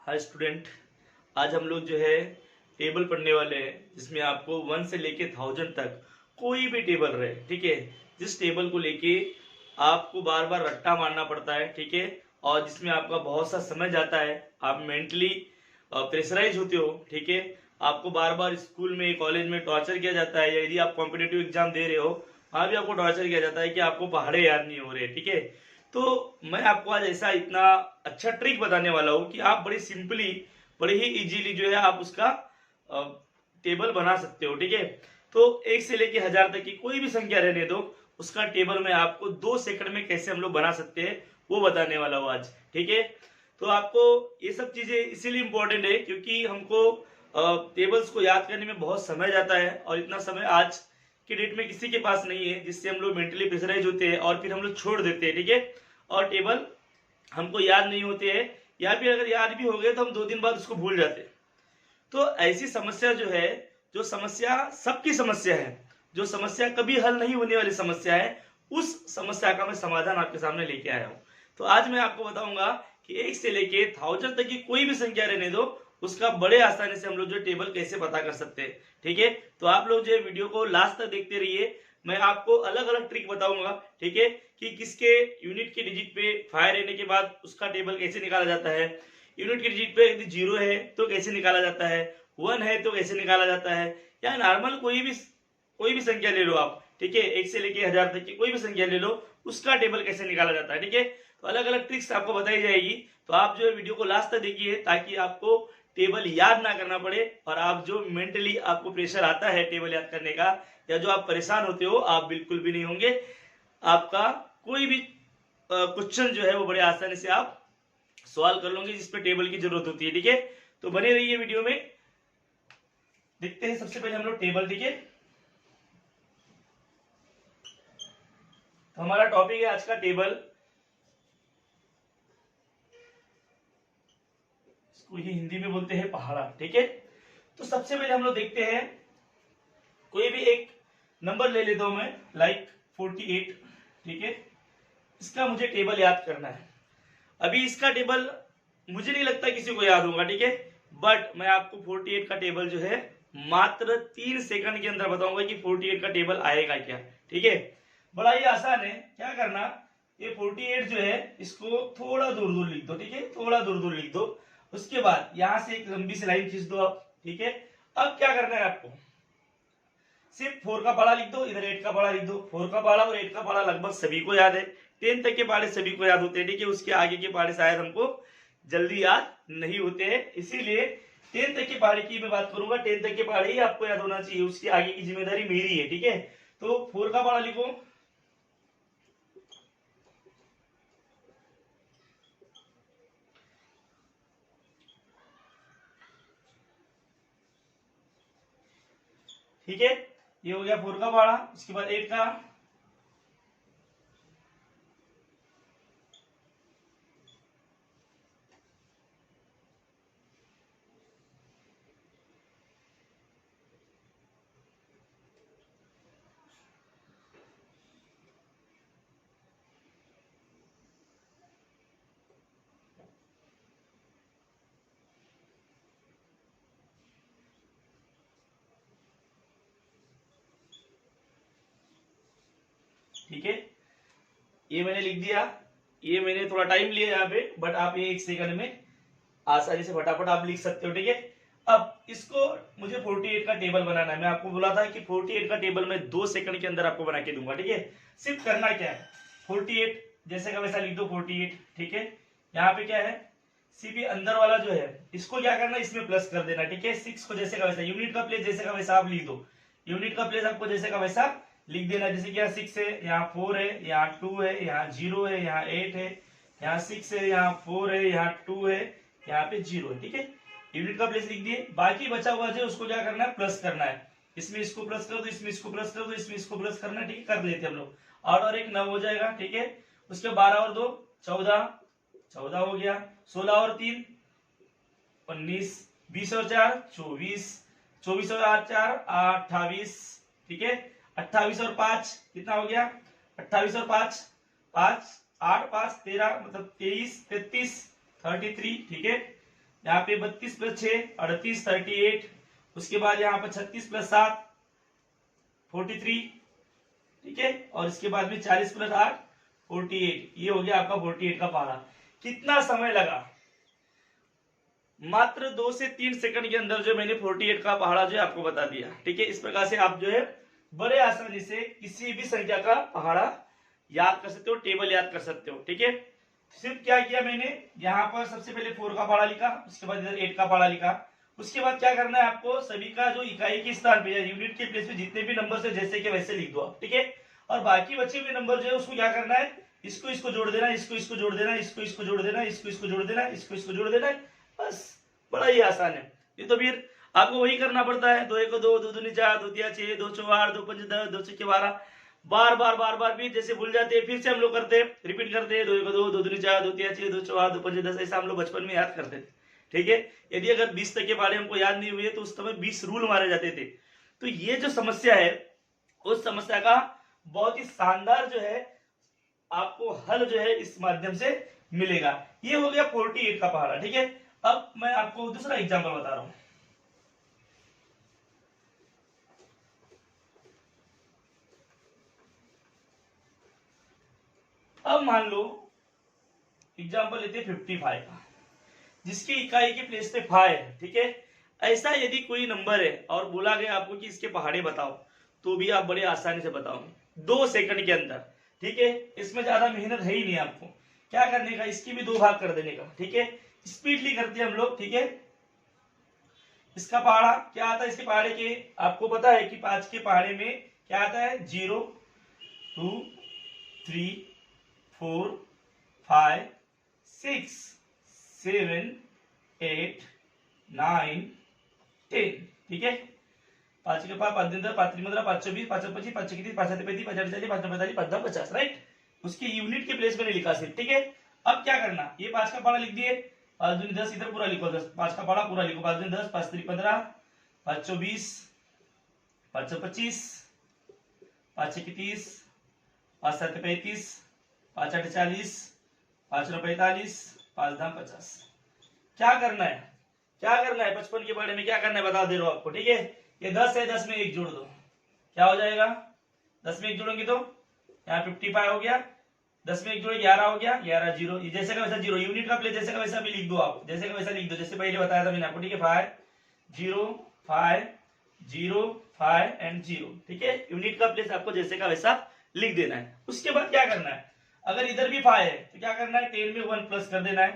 Hi student, आज हम लोग जो है टेबल पढ़ने वाले हैं जिसमें आपको 1 से लेके 1000 तक कोई भी टेबल रहे, ठीक है। जिस टेबल को लेके आपको बार बार रट्टा मारना पड़ता है, ठीक है, और जिसमें आपका बहुत सा समय जाता है, आप मेंटली प्रेशराइज होते हो, ठीक है। आपको बार बार स्कूल में कॉलेज में टॉर्चर किया जाता है, या यदि आप कॉम्पिटेटिव एग्जाम दे रहे हो वहां भी आपको टॉर्चर किया जाता है कि आपको पहाड़े याद नहीं हो रहे, ठीक है। तो मैं आपको आज ऐसा इतना अच्छा ट्रिक बताने वाला हूँ कि आप बड़ी सिंपली, बड़े ही इजीली जो है आप उसका टेबल बना सकते हो, ठीक है। तो 1 से लेके 1000 तक की कोई भी संख्या रहने दो, उसका टेबल मैं आपको 2 सेकंड में कैसे हम लोग बना सकते हैं वो बताने वाला हूँ आज, ठीक है। तो आपको ये सब चीजें इसीलिए इंपॉर्टेंट है क्योंकि हमको टेबल्स को याद करने में बहुत समय जाता है, और इतना समय आज की डेट में किसी के पास नहीं है, जिससे हम लोग मेंटली प्रेशराइज होते हैं और फिर हम लोग छोड़ देते हैं, ठीक है। और टेबल हमको याद नहीं होते हैं, या फिर अगर याद भी हो गए तो हम 2 दिन बाद उसको भूल जाते हैं। तो ऐसी समस्या जो है, जो समस्या सबकी समस्या है, जो समस्या कभी हल नहीं होने वाली समस्या है, उस समस्या का मैं समाधान आपके सामने लेके आया हूँ। तो आज मैं आपको बताऊंगा कि 1 से लेके 1000 तक की कोई भी संख्या रहने दो, उसका बड़े आसानी से हम लोग जो टेबल कैसे पता कर सकते हैं, ठीक है। तो आप लोग जो वीडियो को लास्ट तक देखते रहिए, मैं आपको अलग अलग ट्रिक बताऊंगा, ठीक है, कि किसके यूनिट के डिजिट पे 5 रहने के बाद उसका टेबल कैसे निकाला जाता है, यूनिट के डिजिट पे यदि 0 है तो कैसे निकाला जाता है, 1 है तो कैसे निकाला जाता है, या नॉर्मल कोई भी संख्या ले लो आप, ठीक है। 1 से लेके 1000 तक की कोई भी संख्या ले लो, उसका टेबल कैसे निकाला जाता है, ठीक है। तो अलग अलग ट्रिक्स आपको बताई जाएगी। तो आप जो है वीडियो को लास्ट तक देखिए ताकि आपको टेबल याद ना करना पड़े, और आप जो मेंटली आपको प्रेशर आता है टेबल याद करने का, या जो आप परेशान होते हो, आप बिल्कुल भी नहीं होंगे। आपका कोई भी क्वेश्चन जो है वो बड़े आसानी से आप सवाल कर लोगे जिसपे टेबल की जरूरत होती है, ठीक है। तो बने रहिए वीडियो में। देखते हैं सबसे पहले हम लोग टेबल, ठीक है। तो हमारा टॉपिक है आज का टेबल। इसको ही हिंदी में बोलते हैं पहाड़ा, ठीक है। तो सबसे पहले हम लोग देखते हैं, कोई भी एक नंबर ले लेता हूं मैं, लाइक 48, ठीक है। इसका मुझे टेबल याद करना है। अभी इसका टेबल मुझे नहीं लगता किसी को याद होगा, ठीक है। बट मैं आपको 48 का टेबल जो है मात्र 3 सेकंड के अंदर बताऊंगा कि 48 का टेबल आएगा क्या, ठीक है। बड़ा ही आसान है। क्या करना, ये 48 जो है इसको थोड़ा दूर दूर लिख दो, ठीक है, थोड़ा दूर दूर लिख दो। उसके बाद यहां से एक लंबी सी लाइन खींच दो आप, ठीक है। अब क्या करना है आपको, सिर्फ 4 का पढ़ा लिख दो, इधर 8 का पढ़ा लिख दो। 4 का पढ़ा और 8 का पढ़ा लगभग सभी को याद है, 10 तक के पढ़े सभी को याद होते हैं, ठीक है। उसके आगे के पढ़े शायद हमको जल्दी याद नहीं होते हैं, इसीलिए 10 तक के पढ़े की मैं बात करूंगा। 10 तक के पढ़े ही आपको याद होना चाहिए, उसके आगे की जिम्मेदारी मेरी है, ठीक है। तो 4 का पढ़ा लिखो, ठीक है। ये हो गया 4 का पढ़ा। उसके बाद 8 का, ठीक है, ये मैंने लिख दिया। ये मैंने थोड़ा टाइम लिया यहाँ पे, बट आप ये 1 सेकंड में आसानी से फटाफट आप लिख सकते हो, ठीक है। अब इसको मुझे 48 का टेबल बनाना है। मैं आपको बोला था कि 48 का टेबल मैं 2 सेकंड के अंदर आपको बना के दूंगा, ठीक है। सिर्फ करना क्या है, 48 जैसे का वैसा लिख दो, 48, ठीक है। यहाँ पे क्या है, सीपी अंदर वाला जो है इसको क्या करना, इसमें प्लस कर देना, ठीक है। 6 को जैसे का वैसा, यूनिट का प्लेस जैसे का वैसा आप लिख दो। यूनिट का प्लेस आपको जैसे का वैसा लिख देना। जैसे कि यहाँ 6 है, यहाँ 4 है, यहाँ 2 है, यहाँ 0 है, यहाँ 8 है, यहाँ 6 है, यहाँ 4 है, यहाँ 2 है, यहाँ पे 0 है, ठीक है। यूनिट का प्लेस लिख दिए। बाकी बचा हुआ जो उसको क्या करना है, प्लस करना है। इसमें इसको प्लस कर दो, इसमें इसको प्लस कर दो, इसमें इसको प्लस करना है, ठीक है। कर देते हम लोग, 8 और 1 9 हो जाएगा, ठीक है। उसके 12 और 2 14, 14 हो गया। 16 और 3 19, 20 और 4 24, 24 और 8 4 28, ठीक है। 28 और 5 कितना हो गया, 28 और 5 5 8 5 13, मतलब 23 33 33, ठीक है। यहाँ पे 32 प्लस 6 38 38, उसके बाद यहाँ पर 36 प्लस 7 43, ठीक है, और इसके बाद में 40 प्लस 8 48। ये हो गया आपका 48 का पहाड़ा। कितना समय लगा? मात्र 2 से 3 सेकंड के अंदर जो मैंने 48 का पहाड़ा जो है आपको बता दिया, ठीक है। इस प्रकार से आप जो है बड़े आसानी से किसी भी संख्या का पहाड़ा याद कर सकते हो, टेबल याद कर सकते हो, ठीक है। सिर्फ क्या किया मैंने, यहाँ पर सबसे पहले 4 का पहाड़ा लिखा, उसके बाद इधर 8 का पहाड़ा लिखा। उसके बाद क्या करना है आपको, सभी का जो इकाई के स्थान पे या यूनिट के प्लेस पे जितने भी नंबर है जैसे के वैसे लिख दो आप, ठीक है। और बाकी बचे हुए नंबर जो है उसको क्या करना है, इसको इसको जोड़ देना, इसको इसको जोड़ देना, इसको इसको जोड़ देना, इसको इसको जोड़ देना, इसको इसको जोड़ देना, बस। बड़ा ही आसान है ये तो। फिर आपको वही करना पड़ता है, 2 1 2 2 2 4 2 3 6 2 4 8 2 5 10 2 6 12, बार बार भी जैसे भूल जाते हैं फिर से हम लोग करते हैं, रिपीट करते हैं, 2 1 2 2 2 4 2 3 6 2 4 2 5 10, ऐसा हम लोग बचपन में याद करते थे, ठीक है। यदि अगर 20 तक के पहाड़े हमको याद नहीं हुए तो उस समय 20 रूल मारे जाते थे। तो ये जो समस्या है उस समस्या का बहुत ही शानदार जो है आपको हल जो है इस माध्यम से मिलेगा। ये हो गया 48 का पहाड़ा, ठीक है। अब मैं आपको दूसरा एग्जांपल बता रहा हूं। अब मान लो एग्जांपल लेते 55 का, जिसकी इकाई के प्लेस पे 5 है, ठीक है। ऐसा यदि कोई नंबर है और बोला गया आपको कि इसके पहाड़े बताओ, तो भी आप बड़े आसानी से बताओगे 2 सेकंड के अंदर, ठीक है। इसमें ज्यादा मेहनत है ही नहीं आपको। क्या करने का, इसकी भी 2 भाग कर देने का, ठीक है। स्पीडली करते हैं हम लोग, ठीक है। इसका पहाड़ा क्या आता है, इसके पहाड़े के आपको पता है कि 5 के पहाड़े में क्या आता है, 0 2 3 4 5 6 7 8 9 10, ठीक है। 5 के पास 5 दिन 5 15 5 24 5 25 5 31 5 35 5 40 5 45 5 50, राइट। उसके यूनिट के प्लेस मैंने लिखा सिर्फ, ठीक है। अब क्या करना, ये 5 का पहाड़ा लिख दिए, 5 दूनी 10, इधर पूरा लिखो 10, 5 का पहाड़ा पूरा लिखो, 5 दूनी 10 5 3 15 5 24 5 25 5 31 5 7 35 5 8 40 5 9 45 5 10 50। क्या करना है, क्या करना है, 55 के बारे में क्या करना है बता दे रहा हूं आपको, ठीक है। ये 10 है, 10 में 1 जोड़ दो, क्या हो जाएगा, 10 में 1 जोड़ेंगे तो यहाँ 55 हो गया, 10 में 1 जोड़े 11 हो गया, 11 0, ये जैसे का वैसा 0, यूनिट का प्लेस जैसे का वैसा भी लिख दो आप, जैसे का वैसा लिख दो, जैसे पहले बताया था मैंने आपको, ठीक है। 5 0 5 0 5 एंड 0, ठीक है। यूनिट का प्लेस आपको जैसे का वैसा लिख देना है। उसके बाद क्या करना है, अगर इधर भी 5 है तो क्या करना है, 10 में 1 प्लस कर देना है,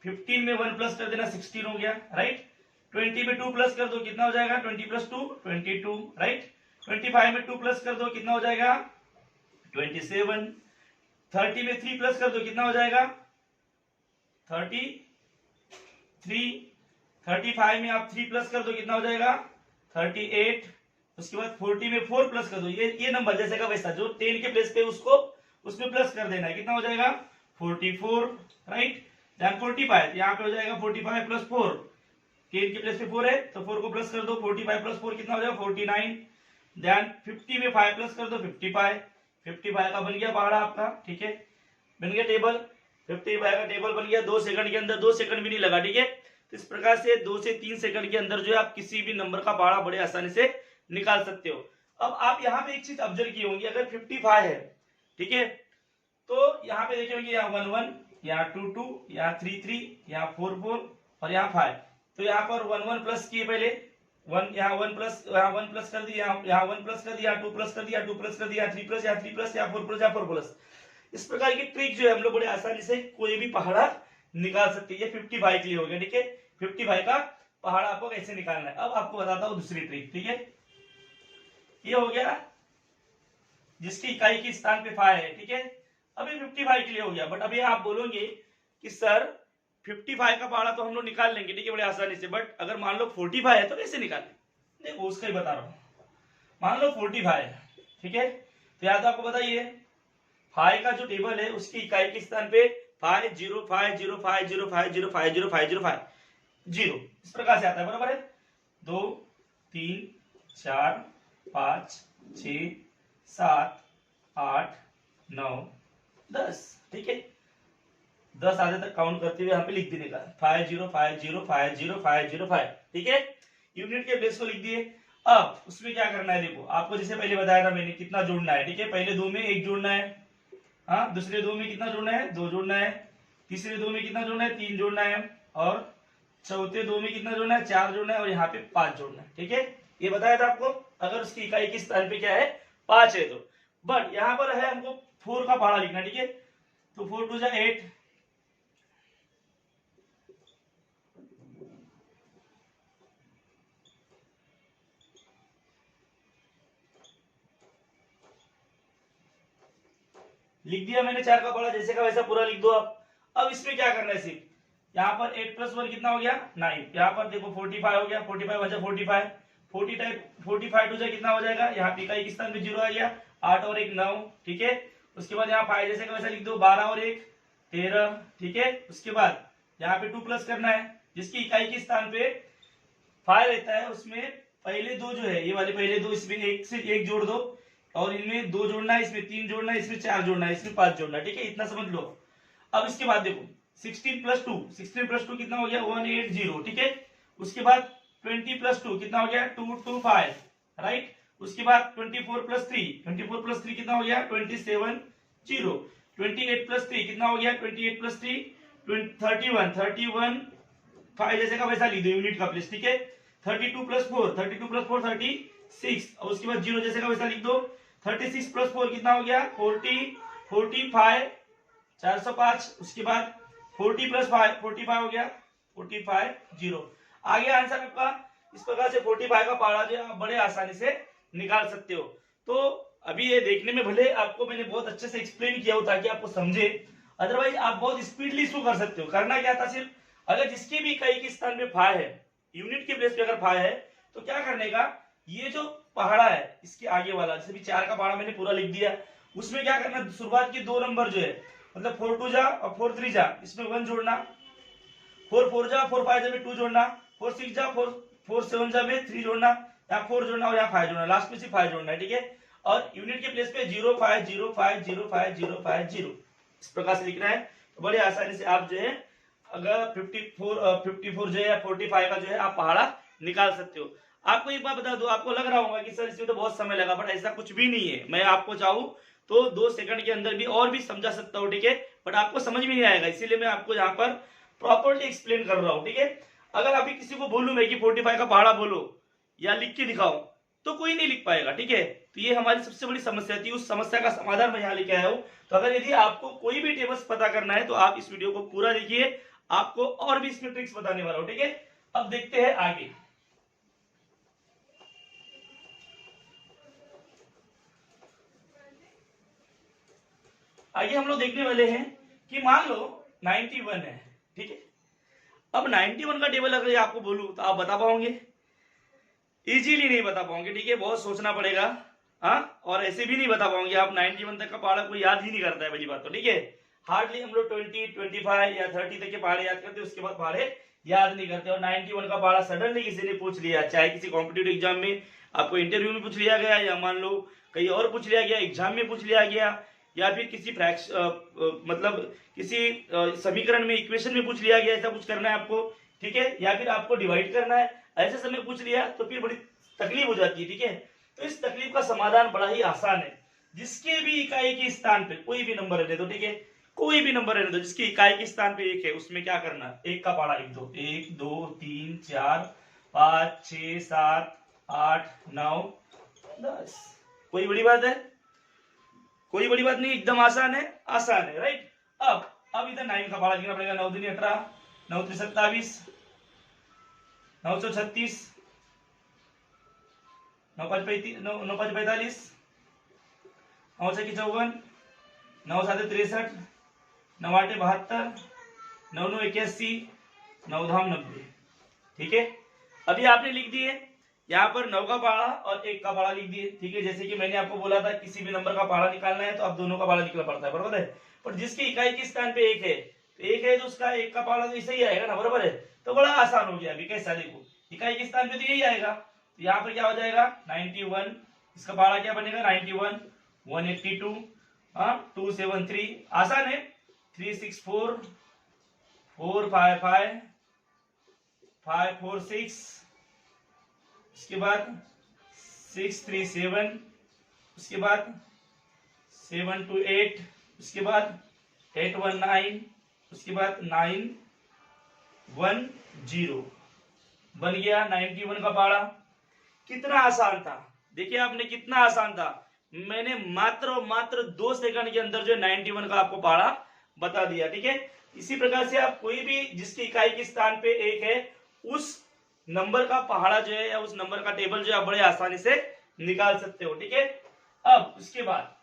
15 में 1 प्लस कर देना, 16 हो गया, राइट। 20 में 2 प्लस कर दो, कितना हो जाएगा, 20 प्लस 2 22, राइट। 25 में 2 प्लस कर दो, कितना हो जाएगा, 27। 30 में 3 प्लस कर दो, कितना हो जाएगा, 33। 35 में आप 3 प्लस कर दो, कितना हो जाएगा, 38। उसके बाद 40 में 4 प्लस कर दो, ये नंबर जैसे का वैसा जो 10 के प्लेस पे उसको उसमें प्लस कर देना है, कितना हो जाएगा, 44, राइट। ध्यान 45 यहाँ पे हो जाएगा 45 प्लस 4, 10 के प्लेस पे 4 है तो 4 को प्लस कर दो, 45 प्लस 4 कितना हो जाएगा, 49। ध्यान 50 में 5 प्लस कर दो, 55। 55 का बन गया पहाड़ा आपका, ठीक है, बन गया टेबल। 55 का टेबल बन गया 2 सेकंड के अंदर, 2 सेकंड भी नहीं लगा, ठीक है। तो इस प्रकार से 2 से 3 सेकंड के अंदर जो है आप किसी भी नंबर का पहाड़ा बड़े आसानी से निकाल सकते हो। अब आप यहाँ पे एक चीज ऑब्जर्व की होंगी, अगर 55 है, ठीक है, तो यहाँ पे देखे होंगे, यहाँ 1 1, यहाँ 2 2, यहाँ 3 3, यहाँ 4 4 और यहाँ 5। तो यहाँ पर 1 1 प्लस किए पहले, 1 यहाँ 1 प्लस, यहाँ 1 प्लस कर दिया, यहाँ 1 प्लस कर दिया, 2 प्लस कर दिया, 2 प्लस कर दिया, 3 प्लस, यहाँ 3 प्लस, यहाँ 4 प्लस, यहाँ 4 प्लस। इस प्रकार की ट्रिक जो है हम लोग बड़े आसानी से कोई भी पहाड़ा निकाल सकते हैं। ये 55 के लिए हो गया, ठीक है। 55 का पहाड़ा आपको कैसे निकालना है, अब आपको बताता हूँ दूसरी ट्रिक, ठीक है। ये हो गया जिसकी इकाई के स्थान पे 5 है, ठीक है। अभी 55 के लिए हो गया, बट अभी आप बोलोगे कि सर 55 का पहाड़ा तो हम लोग निकाल लेंगे, ठीक है, बड़े आसानी से, बट अगर मान लो 45 है तो कैसे निकालें, देखो उसका ही बता रहा हूं। मान लो 45 है, ठीक है, तो या तो आपको बताइए 5 का जो टेबल है उसकी इकाई के स्थान पे 5 0 5 0 5 0 5 0 5 0 5 0 5 0 इस प्रकार से आता है, बराबर है। 2 3 4 5 6 7 8 9 10, ठीक है। 10 आधे तक काउंट करते हुए यहाँ पे लिख देने का 5050505050, ठीक है। यूनिट के प्लेस को लिख दिए। अब उसमें क्या करना है, देखो आपको जैसे पहले बताया था मैंने कितना जोड़ना है, ठीक है। पहले दो में 1 जोड़ना है, हाँ, दूसरे दो में कितना जोड़ना है, 2 जोड़ना है, तीसरे दो में कितना जोड़ना है, 3 जोड़ना है, और चौथे दो में कितना जोड़ना है, 4 जोड़ना है, और यहाँ पे 5 जोड़ना है, ठीक है। ये बताया था आपको, अगर उसकी इकाई किस स्थान पे क्या है, 5 है तो। बट यहाँ पर है हमको 4 का पहाड़ा लिखना, ठीक है। तो 4 2 8, लिख दिया मैंने 4 का पहाड़ा, जैसे का वैसा पूरा लिख दो आप। अब इसमें क्या करना है, सिर्फ यहाँ पर 8 + 1 कितना हो गया, 9। यहाँ पर देखो 45 हो गया, 45 वजह 45, 45 टू कितना हो जाएगा, यहाँ पे इकाई किस स्थान पे 0 आ गया, 8 और 1 9, ठीक है। उसके बाद यहाँ 5 जैसे का वैसा लिख दो, 12 और 1 13, ठीक है। उसके बाद यहाँ पे 2 प्लस करना है, जिसकी इकाई के स्थान पे 5 रहता है, उसमें पहले दो जो है, ये वाले पहले दो, इसमें 1 से 1 जोड़ दो, और इनमें 2 जोड़ना है, इसमें 3 जोड़ना है, इसमें 4 जोड़ना है, इसमें 5 जोड़ना है, ठीक है। इतना समझ लो। अब इसके बाद देखो 16 + 2 कितना हो गया, 180, ठीक है। उसके बाद 20 + 2 कितना हो गया, 225, राइट। उसके बाद 24 + 3 कितना हो गया, 27 0। 28 + 3 कितना हो गया, 28 + 3 31 5 जैसे का वैसा लिख दो यूनिट का प्लेस, ठीक है। 32 + 4 36, और उसके बाद 0 जैसे का वैसा लिख दो। 36 + 4 कितना हो गया, 40 45 405। उसके बाद 40 + 5 45 हो गया, 45 0 आ गया आंसर आपका। इस प्रकार से 45 का पहाड़ा जो आप बड़े आसानी से निकाल सकते हो। तो अभी ये देखने में भले आपको मैंने बहुत अच्छे से एक्सप्लेन किया हो ताकि आपको समझे, अदरवाइज आप बहुत स्पीडली इसको कर सकते हो। करना क्या था, सिर्फ अगर जिसकी भी इकाई के स्थान पे 5 है, यूनिट के प्लेस पे अगर 5 है, तो क्या करने का, ये जो पहाड़ा है इसके आगे वाला, जैसे भी 4 का पहाड़ा मैंने पूरा लिख दिया, उसमें क्या करना, शुरुआत के 2 नंबर जो है, मतलब 4 2 जा और 4 3 जा, इसमें 1 जोड़ना, 4 4 जा 4 5 जा में 2 जोड़ना, 4 6 जा 4 7 जा में 3 जोड़ना, यहाँ 4 जोड़ना और यहाँ 5 जोड़ना, लास्ट में सिर्फ 5 जोड़ना है, ठीक है। और यूनिट के प्लेस पे 0 5 0 5 0 5 0 5 0 इस प्रकार से लिखना है। तो बड़े आसानी से आप जो है अगर 54 जो है 45 का जो है आप पहाड़ा निकाल सकते हो। आपको एक बात बता दो, आपको लग रहा होगा कि सर इसमें तो बहुत समय लगा, बट ऐसा कुछ भी नहीं है। मैं आपको चाहूँ तो 2 सेकंड के अंदर भी और भी समझा सकता हूँ, ठीक है। बट आपको समझ में नहीं आएगा, इसीलिए मैं आपको यहाँ पर प्रॉपर्ली एक्सप्लेन कर रहा हूँ, ठीक है। अगर अभी किसी को बोलूं मैं कि 45 का पहाड़ा बोलो या लिख के दिखाओ, तो कोई नहीं लिख पाएगा, ठीक है। तो ये हमारी सबसे बड़ी समस्या थी, उस समस्या का समाधान मैं यहाँ लेके आया हूँ। तो अगर यदि आपको कोई भी टेबल्स पता करना है तो आप इस वीडियो को पूरा देखिए, आपको और भी इसमें ट्रिक्स बताने वाला हूँ, ठीक है। अब देखते हैं आगे। आगे हम लोग देखने वाले हैं कि मान लो 91 है, ठीक है। अब 91 का टेबल अगर आपको बोलूं तो आप बता पाओगे? इजीली नहीं बता पाओगे, ठीक है, बहुत सोचना पड़ेगा, हाँ। और ऐसे भी नहीं बता पाओगे आप, 91 तक का पहाड़ा कोई याद ही नहीं करता है, पहली बात तो, ठीक है। हार्डली हम लोग 20 25 या 30 तक के पहाड़े याद करते हैं, उसके बाद पहाड़े याद नहीं करते। और 91 का पहाड़ा सडनली किसी ने पूछ लिया, चाहे किसी कॉम्पिटिटिव एग्जाम में आपको इंटरव्यू में पूछ लिया गया, या मान लो कहीं और पूछ लिया गया, एग्जाम में पूछ लिया गया, या फिर किसी मतलब किसी समीकरण में, इक्वेशन में पूछ लिया गया, ऐसा कुछ करना है आपको, ठीक है। या फिर आपको डिवाइड करना है, ऐसे समय पूछ लिया तो फिर बड़ी तकलीफ हो जाती है, ठीक है। तो इस तकलीफ का समाधान बड़ा ही आसान है। जिसके भी इकाई के स्थान पे कोई भी नंबर रहने दो, ठीक है, कोई भी नंबर रहने दो, जिसकी इकाई के स्थान पे 1 है, उसमें क्या करना, 1 का पहाड़ा लिख दो। 1 2 3 4 5 6 7 8 9 10। कोई बड़ी बात है? कोई बड़ी बात नहीं, एकदम आसान है, आसान है, राइट। अब इधर 9 का पहाड़ा लिखना पड़ेगा। 9 दूनी 18, 9 3 27, 936, 9 5 45, 9 5 45, 9 6 54, 9 7 63, 9 8 72, 9 9 81, 9 धाम 90, ठीक है। अभी आपने लिख दिए यहाँ पर 9 का पहाड़ा और 1 का पहाड़ा लिख दिए, ठीक है। जैसे कि मैंने आपको बोला था किसी भी नंबर का पहाड़ा निकालना है तो आप दोनों का पहाड़ा निकलना पड़ता है, बराबर है। पर जिसकी इकाई के स्थान पे 1 है, तो 1 है तो उसका 1 का पहाड़ा तो ऐसे ही आएगा ना, बराबर है। तो बड़ा आसान हो गया। अभी कैसा, देखो इकाई के स्थान पे तो यही आएगा, तो यहाँ पर क्या हो जाएगा 91, इसका पहाड़ा क्या बनेगा 91, 182, 273, आसान है। 364, 4 5 5 5 4 6, उसके बाद 6 3 7, उसके बाद 7 2 8, उसके बाद 8 1 9, उसके बाद 9 1 0। बन गया 91 का पहाड़ा। कितना आसान था, देखिए आपने कितना आसान था। मैंने मात्र और मात्र 2 सेकंड के अंदर जो 91 का आपको पहाड़ा बता दिया। ठीक है, इसी प्रकार से आप कोई भी जिसकी इकाई के स्थान पे 1 है उस नंबर का पहाड़ा जो है या उस नंबर का टेबल जो है आप बड़े आसानी से निकाल सकते हो। ठीक है, अब उसके बाद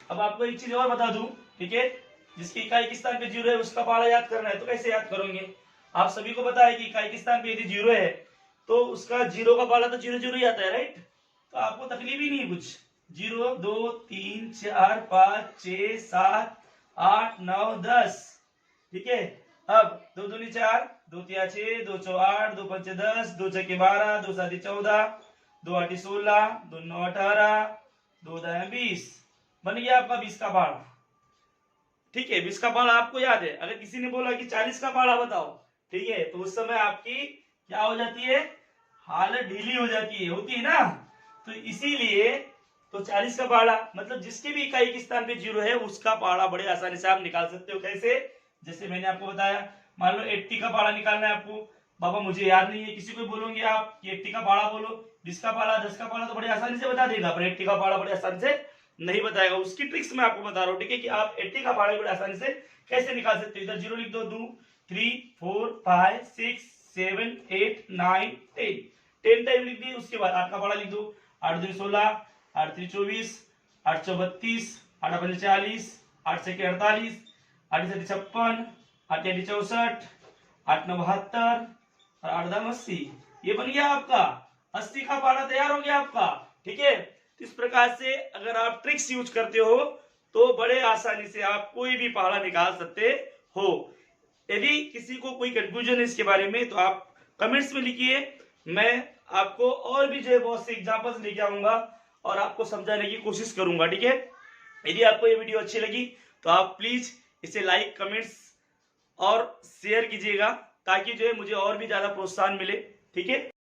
अब आपको एक चीज और बता दूं। ठीक है, जिसकी इकाई के स्थान पे 0 है उसका पहाड़ा याद करना है, तो कैसे याद करोगे? आप सभी को पता है कि इकाई के स्थान पे यदि 0 है तो उसका 0 का पहाड़ा तो 0 0 ही आता है, राइट? तो आपको तकलीफ ही नहीं है कुछ। 0 2 3 4 5 6 7 8 9 10। ठीक है, अब 2 दूनी 4, 2 तिया 6, 2 चौ 8, 2 पंचे 10, 2 छके 12, 2 साती 14, 2 आठी 16, 2 9 18, 2 दाएं 20। बन गया आपका 20 का पहाड़ा। ठीक है, 20 का पहाड़ा आपको याद है। अगर किसी ने बोला कि 40 का पहाड़ा बताओ, ठीक है, तो उस समय आपकी क्या हो जाती है? हालत ढीली हो जाती है, होती है ना? तो इसीलिए तो 40 का पहाड़ा मतलब जिसके भी इकाई के स्थान पे 0 है उसका पहाड़ा बड़े आसानी से आप निकाल सकते हो। कैसे? जैसे मैंने आपको बताया, मान लो 80 का पहाड़ा निकालना है आपको। बाबा मुझे याद नहीं है, किसी को बोलोगे आप कि 80 का पहाड़ा बोलो, 20 का पहाड़ा 10 का पहाड़ा तो बड़े आसानी से बता देगा, पर 80 का पहाड़ा बड़े आसानी से नहीं बताएगा। उसकी ट्रिक्स मैं आपको बता रहा हूँ। ठीक है, कि आप 80 का पहाड़ा बड़े आसानी से कैसे निकाल सकते हो। इधर 0 लिख दो, 2 3 4 5 6 7 8 9 10 10 टाइम लिख दिए। उसके बाद 8 का पहाड़ा लिख दो, 8 2 16, 8 3 24, 8 4 32, 8 5 40, 8 6 48, 8 7 56, 8 8 64, 8 9 72 और 8 10 80। ये बन गया आपका 80 का पहाड़ा तैयार हो गया आपका। ठीक है, इस प्रकार से अगर आप ट्रिक्स यूज करते हो तो बड़े आसानी से आप कोई भी पहाड़ा निकाल सकते हो। यदि किसी को कोई कंफ्यूजन है इसके बारे में तो आप कमेंट्स में लिखिए। मैं आपको और भी जो है बहुत से एग्जांपल्स लेके आऊंगा और आपको समझाने की कोशिश करूंगा। ठीक है, यदि आपको ये वीडियो अच्छी लगी तो आप प्लीज इसे लाइक, कमेंट्स और शेयर कीजिएगा ताकि जो है मुझे और भी ज्यादा प्रोत्साहन मिले। ठीक है।